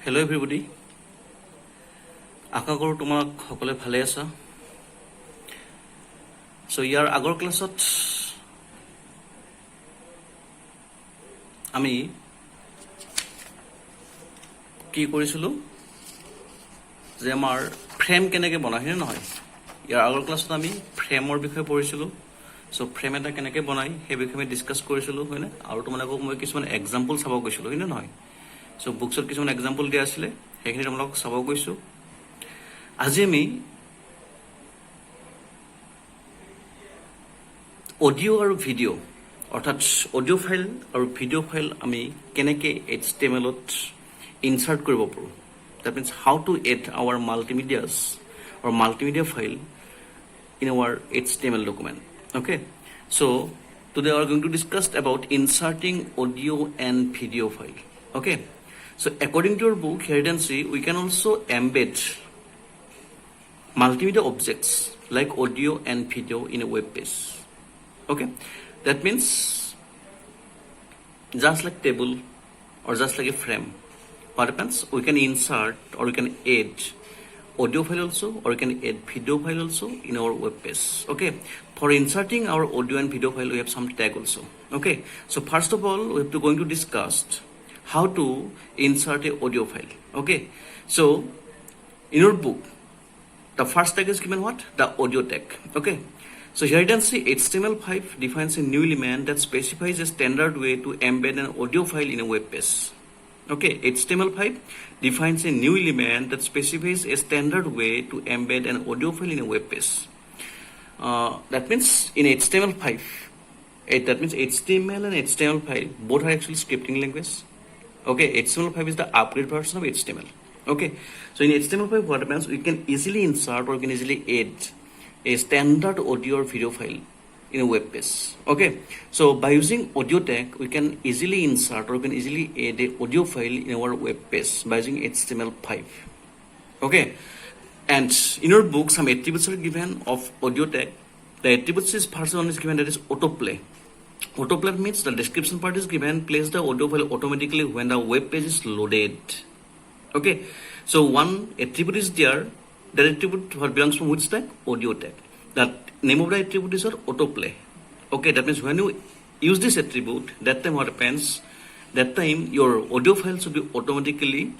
Hello everybody. আশা কৰোঁ তোমাক সকলোৱে ভালে আছা। সো ইয়াৰ আগৰ ক্লাছত আমি কি কৰিছিলোঁ যে আমাৰ ফ্ৰেম কেনেকৈ বনায় নে নহয়। ইয়াৰ আগৰ ক্লাছত আমি ফ্ৰেমৰ বিষয়ে পঢ়িছিলোঁ। সো ফ্ৰেম এটা কেনেকৈ বনায় সেই বিষয়ে আমি ডিছকাছ কৰিছিলোঁ হয়নে, আৰু তোমালোকক মই কিছুমান এক্সাম্পল চাব গৈছিলোঁ হয়নে নহয়। সো বুকছত কিছুমান এক্সাম্পল দিয়া আছিলে, সেইখিনি তোমালোকক চাব গৈছোঁ। আজি আমি অডিঅ' আৰু ভিডিঅ' অৰ্থাৎ অডিঅ' ফাইল আৰু ভিডিঅ' ফাইল আমি কেনেকৈ HTML-ত ইনচাৰ্ট কৰিব পাৰোঁ। That means how to add our multimedias or multimedia file in our HTML document. Okay, so today we are going to discuss about inserting audio and video file. Okay, so according to your book here you can see we can also embed multimedia objects like audio and video in a web page. Okay, that means just like table or just like a frame, what happens, we can insert or we can add audio file also, or we can add video file also in our web page. Okay, for inserting our audio and video file we have some tag also. Okay, so first of all we have to going to discuss how to insert a audio file. Okay, so in your book the first tag is given what, the audio tag. Okay, so here you can see HTML5 defines a new element that specifies a standard way to embed an audio file in a web page. Okay, HTML5 defines a new element that specifies a standard way to embed an audio file in a web page. That means in HTML5, that means HTML and HTML5 both are actually scripting language. Okay, HTML5 is the upgrade version of HTML. Okay, so in HTML5 what happens, we can easily insert or we can easily add a standard audio or video file in a web page. Okay, so by using audio tag we can easily insert or we can easily add a audio file in our web page by using HTML5. Okay, and in your book some attributes are given of audio tag. The attributes is first one is given, that is autoplay. Autoplay means the description part is given, plays the audio file automatically when the web page is loaded. Okay, so one attribute is there. That attribute what belongs from which tag? Audio tag. That name of the attribute is autoplay. Okay, that means when you use this attribute, that time what happens, that time your audio file should be automatically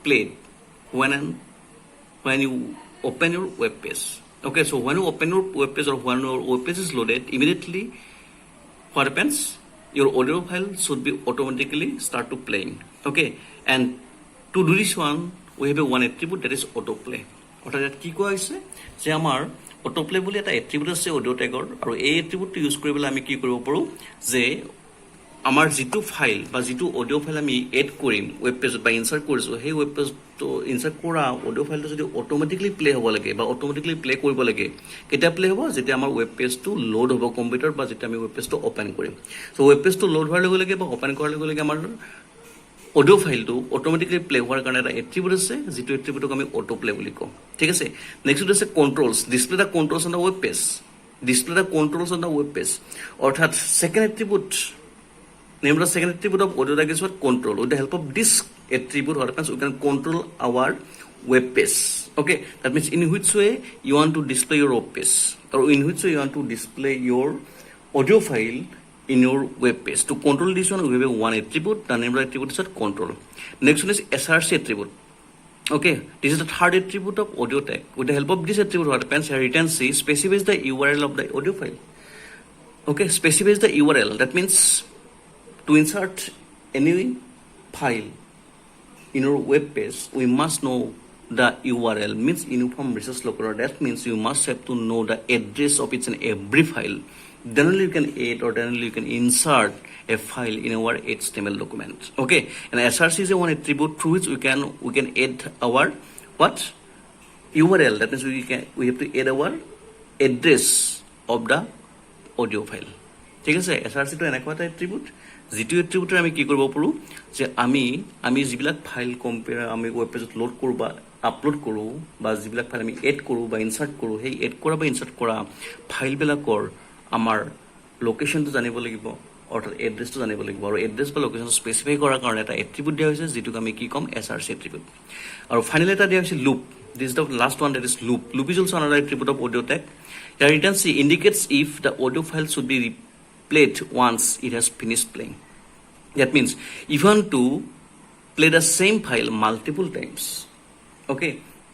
played when you open your web page. Okay, so when you open your web page or when your web page is loaded, immediately what happens, your audio file should be automatically start to playing. Okay, and to do this one we have a one attribute, that is autoplay. অর্থাৎ ইয়াত কি কোৱা হৈছে যে আমাৰ autoplay বুলি এটা attribute আছে অডিঅ' টেগৰ, আৰু এই এট্ৰিবিউটটো ইউজ কৰিবলৈ আমি কি কৰিব পাৰোঁ যে আমাৰ যিটো ফাইল বা যিটো অডিঅ' ফাইল আমি এড কৰিম ৱেব পেজত বা ইনচাৰ্ট কৰিছোঁ, সেই ৱেব পেজটো ইনচাৰ্ট কৰা অডিঅ' ফাইলটো যদি অট'মেটিকলি প্লে হ'ব লাগে বা অট'মেটিকলি প্লে কৰিব লাগে, কেতিয়া প্লে হ'ব, যেতিয়া আমাৰ ৱেব পেজটো লোড হ'ব কম্পিউটাৰত বা যেতিয়া আমি ৱেব পেজটো অ'পেন কৰিম। চ' ৱেব পেজটো লোড হোৱাৰ লগে লগে বা অ'পেন কৰাৰ লগে লগে আমাৰ অডিঅ' ফাইলটো অট'মেটিকলি প্লে হোৱাৰ কাৰণে এটা এট্ৰিবিউট আছে, যিটো এট্ৰিবিউটক আমি অটোপ্লে বুলি কওঁ। ঠিক আছে, নেক্সট আছে controls, display the controls on the web page, display the controls on the web page. অৰ্থাৎ second attribute, name of the second attribute of audio tag is what, control. With the help of this attribute what happens, we can control our web page. Okay, that means in which way you want to display your web page, or in which way you want to display your audio file in your web page. To control this one we have one attribute, the name of the attribute is control. Next one is src attribute. Okay, this is the third attribute of audio tag. With the help of this attribute what happens, here you can see specifies the URL of the audio file. Okay, specifies the URL. That means to insert any file in your web page we must know the URL, means uniform resource locator. That means you must have to know the address of each and every file. Then only you can add or then only you can insert a file in our HTML document. Okay, and src is a one attribute through which we can add our what, URL. That means we have to add our address of the audio file. ঠিক আছে, src-টো এনেকুৱা এটা attribute যিটো এট্ৰিবিউটৰ আমি কি কৰিব পাৰোঁ যে আমি যিবিলাক ফাইল আমি ৱেব পেজত লোড কৰোঁ বা আপলোড কৰোঁ বা যিবিলাক ফাইল আমি এড কৰোঁ বা ইনচাৰ্ট কৰোঁ, সেই এড কৰা বা ইনচাৰ্ট কৰা ফাইলবিলাকৰ আমাৰ লোকেশ্যনটো জানিব লাগিব, অৰ্থাৎ এড্ৰেছটো জানিব লাগিব আৰু এড্ৰেছ বা লোকেশ্যন স্পেচিফাই কৰাৰ কাৰণে এটা এট্ৰিবিউট দিয়া হৈছে যিটোক আমি কি ক'ম SRC এট্ৰিবিউট আৰু ফাইনেলি এটা দিয়া হৈছে loop this is the last one that is loop is also another attribute of audio tag here you can see indicates if the audio file should be replayed once it has finished playing that means if you want to play the same file multiple times okay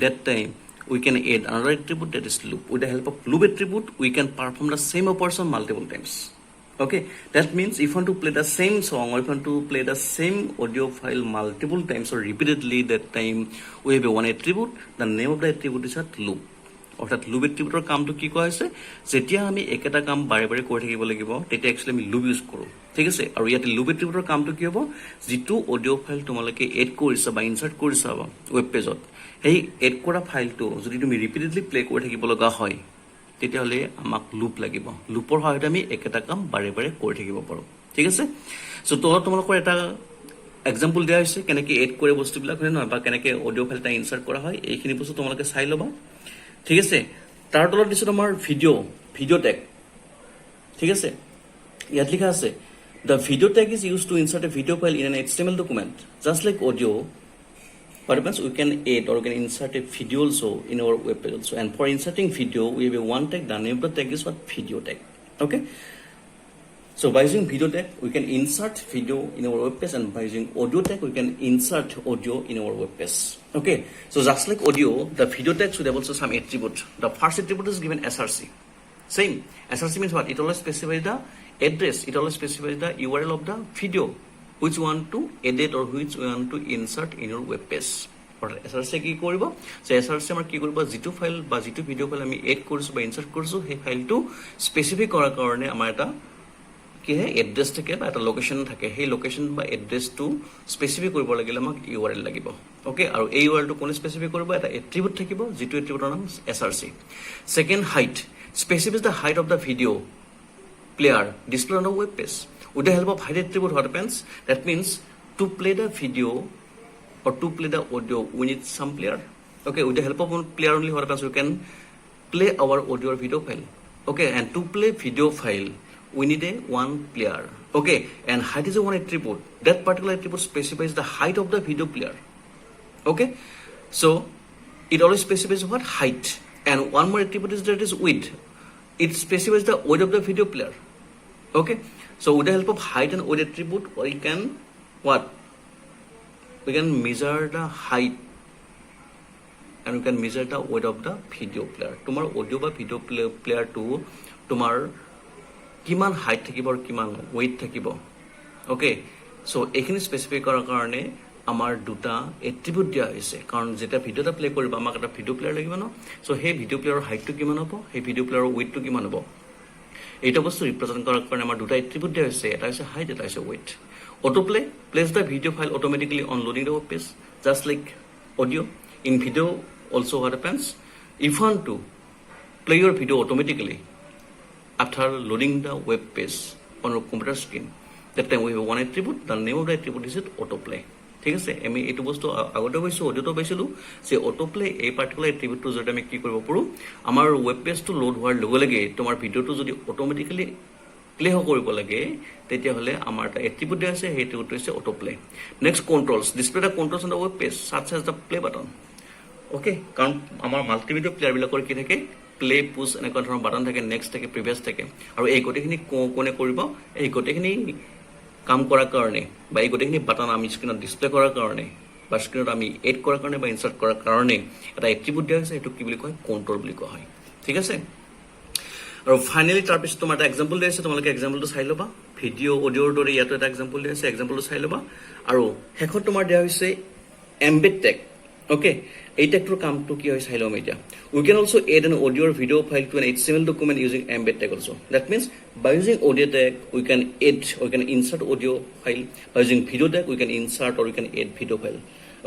that time we can add another attribute that is loop with the help of loop attribute we can perform the same operation multiple times okay that means if you want to play the same song or if you want to play the same audio file multiple times or repeatedly that time we have a one attribute the name of the attribute is at loop অৰ্থাৎ loop এট্ৰিবিউটৰ কামটো কি কোৱা হৈছে যেতিয়া আমি একেটা কাম বাৰে বাৰে কৰি থাকিব লাগিব তেতিয়া একচুৱেলি আমি লুপ ইউজ কৰোঁ ঠিক আছে আৰু ইয়াতে লুপ এট্ৰিবিউটৰ কামটো কি হ'ব যিটো অডিঅ' ফাইল তোমালোকে এড কৰিছা বা ইনচাৰ্ট কৰিছা ৱেব পেজত সেই এড কৰা ফাইলটো যদি তুমি ৰিপিটেডলি প্লে কৰি থাকিব লগা হয় তেতিয়াহ'লে আমাক লুপ লাগিব লুপৰ সহায়ত আমি একেটা কাম বাৰে বাৰে কৰি থাকিব পাৰোঁ ঠিক আছে চ' তলত তোমালোকৰ এটা এক্সাম্পল দিয়া হৈছে কেনেকৈ এড কৰে বস্তুবিলাক হয় নহয় বা কেনেকৈ অডিঅ' ফাইল এটা ইনচাৰ্ট কৰা হয় এইখিনি বস্তু তোমালোকে চাই ল'বা ঠিক আছে তাৰ তলত দিছো তোমাৰ ভিডিঅ' টেগ ঠিক আছে ইয়াত লিখা আছে the video tag is used to insert a video file in an HTML document just like audio what happens we can add or we can insert a video also in our web page also and for inserting video we have a one tag the name of the tag is what video tag okay so by using video tag we can insert video in our web page and by using audio tag we can insert audio in our web page okay so just like audio the video tag should have also some attribute the first attribute is given SRC same SRC means what it always specifies the address it always specifies the URL of the video which you want to edit or which you want to insert in your web page or SRC কি কৰিব so SRC আমাৰ কি কৰিব যিটো file বা যিটো video file আমি add কৰিছো বা ইনসাৰ্ট কৰিছো সেই ফাইলটো স্পেসিফাই কৰাৰ কাৰণে আমাৰ এটা কি হে এড্ৰেছ থাকে বা এটা লোকেশন থাকে সেই লোকেশন বা এড্ৰেছটো স্পেসিফাই কৰিব লাগিলে আমাক URL লাগিব ওকে আৰু এই URL টো কোনে স্পেসিফাই কৰিব এটা এট্ৰিবিউট থাকিব যিটো এট্ৰিবিউটৰ নাম SRC second height specifies the height of the video player displayed on the web page with the help of height attribute what happens that means to play the video or to play the audio we need some player okay with the help of one player only what happens we can play our audio or video file okay and to play video file we need a one player okay and height is a one attribute that particular attribute specifies the height of the video player okay so it always specifies what height and one more attribute is that is width it specifies the width of the video player okay so with the help of height and width attribute we can what we can measure the height and we can measure the width of the video player tomar audio ba video player to tomar kiman height thakibo or kiman width thakibo okay so ekhini specify korar karone আমাৰ দুটা attribute দিয়া হৈছে কাৰণ যেটা ভিডিওটা play কৰিব আমাক এটা ভিডিও প্লেয়াৰ লাগিব ন সো সেই ভিডিও প্লেয়াৰৰ হাইটটো কিমান হ'ব সেই ভিডিও প্লেয়াৰৰ উইডথটো কিমান হ'ব এইটা বস্তু ৰিপ্ৰেজেন্ট কৰাৰ কাৰণে আমাৰ দুটা এট্ৰিবিউট দিয়া হৈছে এটা হৈছে হাইট এটা হৈছে width auto play place the video file automatically on loading the web page just like audio in video also what happens if you want to play your video automatically after loading the web page on your computer screen that time we have one attribute the name of the attribute is autoplay ঠিক আছে আমি এটো বস্তু আগতে কৈছো অডিওটো পাইছিলো যে autoplay এই পার্টিকুলার এট্রিবিউটটো যদি আমি কি কৰিব পাৰো আমাৰ ওয়েব পেজটো লোড হোৱাৰ লগে লগে তোমাৰ ভিডিওটো যদি অটোমেটিক্যালি প্লে কৰিব লাগে তেতিয়া হলে আমাৰ এটা এট্রিবিউট আছে সেই এট্রিবিউটটো হৈছে autoplay next controls display the controls on the web page such as the play button okay কাৰণ আমাৰ মাল্টিমিডিয়া প্লেয়াৰ বিলাকৰ কি থাকে প্লে পুশ এনেকুৱা ধৰণৰ বাটন থাকে নেক্সট থাকে প্ৰিভিয়াস থাকে আৰু এই গোটেইখিনি কোনে কৰিব এই গোটেইখিনি কাম কৰাৰ কাৰণে বা এই গোটেইখিনি বাটন আমি স্ক্ৰিনত ডিসপ্লে কৰাৰ কাৰণে বা স্ক্ৰিনত আমি এড কৰাৰ কাৰণে বা ইনসাৰ্ট কৰাৰ কাৰণে এটা এট্ৰিবিউট দিয়া হৈছে এটো কি বুলি কয় কন্ট্ৰোল বুলি কোৱা হয় ঠিক আছে আৰু ফাইনালি তাৰ পিছত তোমাৰ এটা এক্সাম্পল দিয়া আছে তোমালোকে এক্সাম্পলটো চাই লবা ভিডিও অডিওৰ দৰে ইয়াতো এটা এক্সাম্পল দিয়া আছে এক্সাম্পলটো চাই লবা আৰু হেকত তোমাৰ দিয়া হৈছে এমবেড টেগ okay এই টেগটোৰ কামটো কি হয় চাই লম এতিয়া we can also add an audio or video file to an HTML document using embed tag also that means by using audio tag we can add or we can insert audio file by using video tag we can insert or we can add video file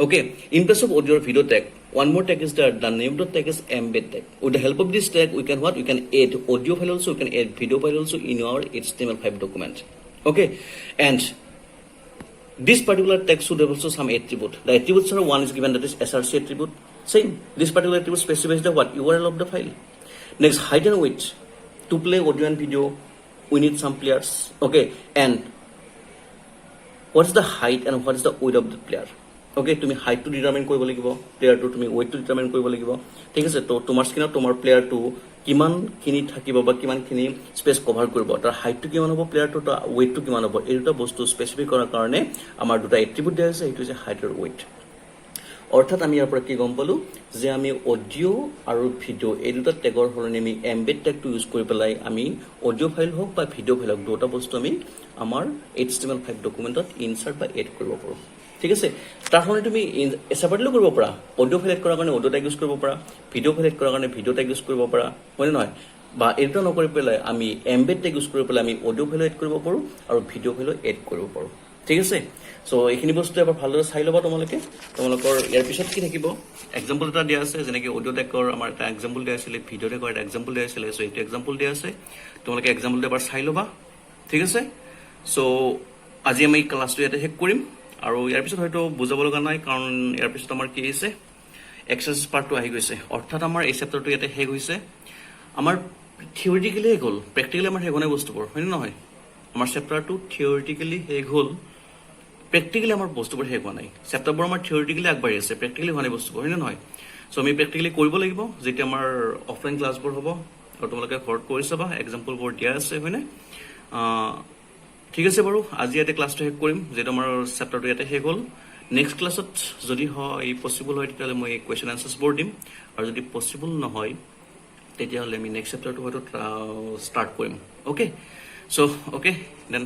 okay in place of audio or video tag one more tag is there the name of the tag is embed tag with the help of this tag we can what we can add audio file also we can add video file also in our HTML5 document okay and this particular tag should have also some attribute. The attributes are one is given that is SRC attribute. Same. This particular attribute specifies the what URL of the file. Next height and width to play audio and video we need some players, okay, and what is the height and what is the weight of the player, okay, তুমি হাইটটো determine কৰিব লাগিব, প্লেয়াৰটো তুমি ওয়েটটো determine কৰিব লাগিব, ঠিক আছে। তো তোমাৰ স্ক্ৰীনত তোমাৰ প্লেয়াৰটো কিমানখিনি থাকিব বা কিমানখিনি স্পেচ কভাৰ কৰিব, তাৰ হাইটটো কিমান হ'ব, প্লেয়াৰটো তাৰ ওয়েটটো কিমান হ'ব, এই দুটা বস্তু স্পেচিফিক কৰাৰ কাৰণে আমাৰ দুটা এট্ৰিবিউট দিয়া হৈছে, সেইটো হৈছে হাইট আৰু ওয়েট। অৰ্থাৎ আমি ইয়াৰ পৰা কি গম পালো যে আমি অডিঅ' আৰু ভিডিঅ' এই দুটা টেগৰ সলনি আমি এম্বেড টেগটো ইউজ কৰি পেলাই আমি অডিঅ' ফাইল হওক বা ভিডিঅ' ফাইল হওক দুটা বস্তু আমি আমাৰ HTML5 ডকুমেণ্টত ইনচাৰ্ট বা এড কৰিব পাৰোঁ, ঠিক আছে। তাৰ সলনি তুমি ছেপাৰেটলি কৰিব পাৰা, অডিঅ' ফাইল এড কৰাৰ কাৰণে অডিঅ' টেগ ইউজ কৰিব পাৰা, ভিডিঅ' ফাইল এড কৰাৰ কাৰণে ভিডিঅ' টেগ ইউজ কৰিব পাৰা, হয়নে নহয়, বা এইটো নকৰি পেলাই আমি এম্বেড টেগ ইউজ কৰি পেলাই আমি অডিঅ' ফাইলো এড কৰিব পাৰোঁ আৰু ভিডিঅ' ফাইলো এড কৰিব পাৰোঁ, ঠিক আছে। সো এইখিনি বস্তু এবাৰ ভালদৰে চাই ল'বা তোমালোকৰ ইয়াৰ পিছত কি থাকিব এক্সাম্পল এটা দিয়া আছে, যেনেকৈ অডিঅ' টেকৰ আমাৰ এটা এক্সাম্পল দিয়া আছিলে, ভিডিঅ' টেকৰ এটা এক্সাম্পল দিয়া আছিলে, সো এইটো এক্সাম্পল দিয়া আছে, তোমালোকে এক্সাম্পলটো এবাৰ চাই ল'বা, ঠিক আছে। সো আজি আমি ক্লাছটো ইয়াতে শেষ কৰিম আৰু ইয়াৰ পিছত হয়তো বুজাব লগা নাই, কাৰণ ইয়াৰ পিছত আমাৰ কি হৈছে এক্সাৰচাইজ পাৰ্টটো আহি গৈছে, অৰ্থাৎ আমাৰ এই চেপ্টাৰটো ইয়াতে শেষ হৈছে। আমাৰ থিয়ৰিটিকেলি শেষ হ'ল, প্ৰেক্টিকেলি আমাৰ শেষ হোৱা নাই বস্তুবোৰ, হয়নে নহয়, আমাৰ চেপ্টাৰটো থিয়ৰিটিকেলি শেষ হ'ল, প্ৰেক্টিকেলি আমাৰ বস্তুবোৰ শেষ হোৱা নাই, চেপ্টাৰবোৰ আমাৰ থিয়ৰিটিকেলি আগবাঢ়ি আছে, প্ৰেক্টিকেলি হোৱা নাই বস্তুবোৰ, হয়নে নহয়। চ' আমি প্ৰেক্টিকেলি কৰিব লাগিব যেতিয়া আমাৰ অফলাইন ক্লাছবোৰ হ'ব, আৰু তোমালোকে ঘৰত কৰি চাবা, এক্সাম্পলবোৰ দিয়া আছে, হয়নে। ঠিক আছে বাৰু, আজি ইয়াতে ক্লাছটো শেষ কৰিম, যিহেতু আমাৰ চেপ্টাৰটো ইয়াতে শেষ হ'ল। নেক্সট ক্লাছত যদি হয় পচিবল হয় তেতিয়াহ'লে মই কুৱেশ্যন এনচাৰ্ছবোৰ দিম, আৰু যদি পচিবল নহয় তেতিয়াহ'লে আমি নেক্সট চেপ্টাৰটো হয়তো ষ্টাৰ্ট কৰিম, অ'কে। চ' অ'কে দেন